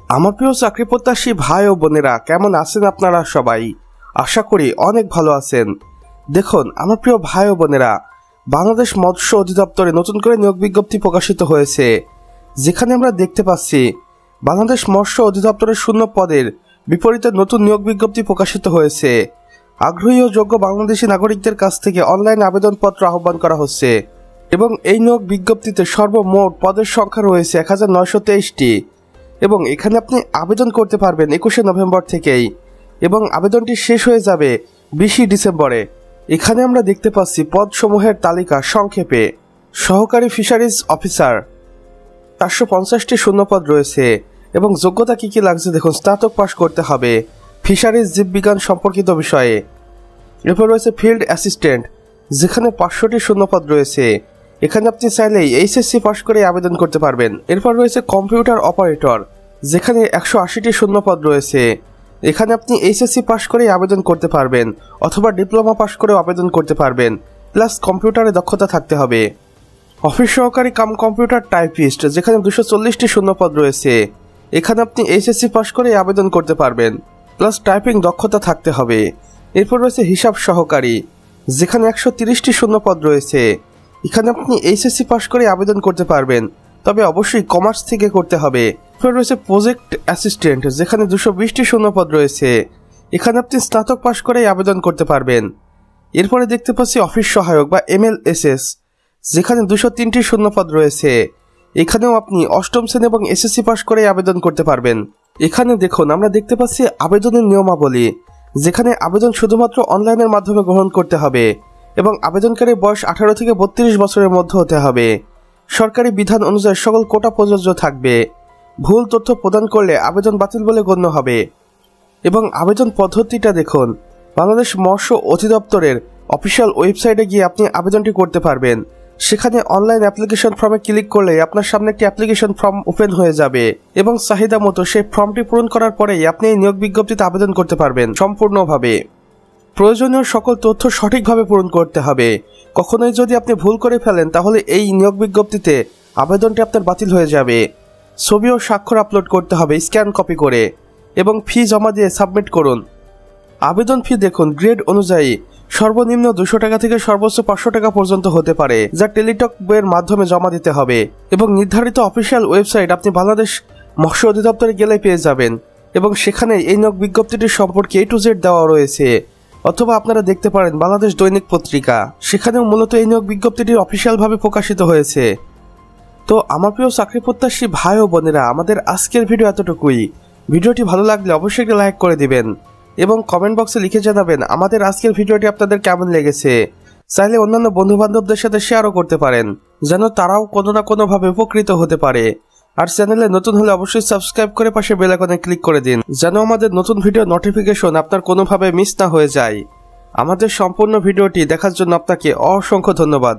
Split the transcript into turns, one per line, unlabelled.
আমার প্রিয় চাকরি প্রত্যাশী ভাই ও বোনেরা, কেমন আছেন আপনারা সবাই? আশা করি অনেক ভালো আছেন। দেখুন আমার প্রিয় ভাই ও বোনেরা, বাংলাদেশ মৎস্য অধিদপ্তরে নতুন করে নিয়োগ বিজ্ঞপ্তি প্রকাশিত হয়েছে, যেখানে আমরা দেখতে পাচ্ছি বাংলাদেশ মৎস্য অধিদপ্তরের শূন্য পদের বিপরীতে নতুন নিয়োগ বিজ্ঞপ্তি প্রকাশিত হয়েছে। আগ্রহী ও যোগ্য বাংলাদেশি নাগরিকদের কাছ থেকে অনলাইন আবেদনপত্র আহ্বান করা হচ্ছে এবং এই নিয়োগ বিজ্ঞপ্তিতে সর্বমোট পদের সংখ্যা রয়েছে 1923টি এবং এখানে আপনি আবেদন করতে পারবেন 21শে নভেম্বর থেকেই এবং আবেদনটি শেষ হয়ে যাবে 20শে ডিসেম্বরে। এখানে আমরা দেখতে পাচ্ছি পদসমূহের তালিকা সংক্ষেপে। সহকারী ফিশারিজ অফিসার 450টি শূন্যপদ রয়েছে এবং যোগ্যতা কি কি লাগছে দেখুন। স্নাতক পাশ করতে হবে ফিশারিজ জীববিজ্ঞান সম্পর্কিত বিষয়ে। এরপর রয়েছে ফিল্ড অ্যাসিস্ট্যান্ট, যেখানে 500টি শূন্যপদ রয়েছে। এখানে আপনি চাইলেই এইচএসসি পাশ করে আবেদন করতে পারবেন। এরপর রয়েছে কম্পিউটার অপারেটর, যেখানে 180টি শূন্যপদ রয়েছে। এখানে আপনি এইচএসসি পাশ করে আবেদন করতে পারবেন অথবা ডিপ্লোমা পাশ করেও আবেদন করতে পারবেন, প্লাস কম্পিউটারে দক্ষতা থাকতে হবে। অফিস সহকারী কাম কম্পিউটার টাইপিস্ট, যেখানে 240টি শূন্যপদ রয়েছে। এখানে আপনি এইচএসসি পাশ করে আবেদন করতে পারবেন, প্লাস টাইপিং দক্ষতা থাকতে হবে। এরপর রয়েছে হিসাব সহকারী, যেখানে 130টি শূন্যপদ রয়েছে। এখানে আপনি এইচএসসি পাশ করে আবেদন করতে পারবেন, তবে অবশ্যই কমার্স থেকে করতে হবে। এরপর রয়েছে প্রজেক্ট অ্যাসিস্ট্যান্ট, যেখানে 220টি শূন্যপদ রয়েছে। এখানে আপনি স্নাতক পাশ করে আবেদন করতে পারবেন। এরপরে দেখতে পাচ্ছি অফিস সহায়ক বা এমএলএসএস, যেখানে 203টি শূন্যপদ রয়েছে। এখানেও আপনি অষ্টম শ্রেণী এবং এসএসসি পাশ করে আবেদন করতে পারবেন। এখানে দেখুন আমরা দেখতে পাচ্ছি আবেদনের নিয়মাবলী, যেখানে আবেদন শুধুমাত্র অনলাইনের মাধ্যমে গ্রহণ করতে হবে এবং আবেদনকারীর বয়স 18 থেকে 32 বছরের মধ্যে হতে হবে। সরকারি বিধান অনুযায়ী সকল কোটা প্রযোজ্য থাকবে। ভুল তথ্য প্রদান করলে আবেদন বাতিল বলে গণ্য হবে। এবং আবেদন পদ্ধতিটা দেখুন, বাংলাদেশ মৎস্য অধিদপ্তরের অফিসিয়াল ওয়েবসাইটে গিয়ে আপনি আবেদনটি করতে পারবেন। সেখানে অনলাইন অ্যাপ্লিকেশন ফর্মে ক্লিক করলে আপনার সামনে একটি অ্যাপ্লিকেশন ফর্ম ওপেন হয়ে যাবে এবং চাহিদা মতো সেই ফর্মটি পূরণ করার পরেই আপনি এই নিয়োগ বিজ্ঞপ্তিতে আবেদন করতে পারবেন সম্পূর্ণভাবে। প্রয়োজনীয় সকল তথ্য সঠিকভাবে পূরণ করতে হবে। কখনোই যদি আপনি ভুল করে ফেলেন তাহলে এই নিয়োগ বিজ্ঞপ্তিতে আবেদনটি আপনার বাতিল হয়ে যাবে। ছবি ও স্বাক্ষর আপলোড করতে হবে স্ক্যান কপি করে এবং ফি জমা দিয়ে সাবমিট করুন। আবেদন ফি দেখুন গ্রেড অনুযায়ী সর্বনিম্ন 200 টাকা থেকে সর্বোচ্চ 500 টাকা পর্যন্ত হতে পারে, যা টেলিটক বইয়ের মাধ্যমে জমা দিতে হবে এবং নির্ধারিত অফিসিয়াল ওয়েবসাইট আপনি বাংলাদেশ মৎস্য অধিদপ্তরে গেলে পেয়ে যাবেন এবং সেখানে এই নিয়োগ বিজ্ঞপ্তিটির সম্পর্কে A to Z দেওয়া রয়েছে। অথবা আপনারা দেখতে পারেন বাংলাদেশ দৈনিক পত্রিকা, সেখানেও মূলত এই নিয়োগ বিজ্ঞপ্তিটির অফিসিয়ালভাবে প্রকাশিত হয়েছে। তো আমার প্রিয় চাকরি প্রত্যাশী ভাই ও বোনেরা, আমাদের আজকের ভিডিও এতটুকুই। ভিডিওটি ভালো লাগলে অবশ্যই একটা লাইক করে দিবেন এবং কমেন্ট বক্সে লিখে জানাবেন আমাদের আজকের ভিডিওটি আপনাদের কেমন লেগেছে। চাইলে অন্যান্য বন্ধু বান্ধবদের সাথে শেয়ারও করতে পারেন, যেন তারাও কোনো না কোনোভাবে উপকৃত হতে পারে। আর চ্যানেলে নতুন হলে অবশ্যই সাবস্ক্রাইব করে পাশে বেল আইকনে ক্লিক করে দিন, যেন আমাদের নতুন ভিডিও নোটিফিকেশন আপনার কোনোভাবে মিস না হয়ে যায়। আমাদের সম্পূর্ণ ভিডিওটি দেখার জন্য আপনাকে অসংখ্য ধন্যবাদ।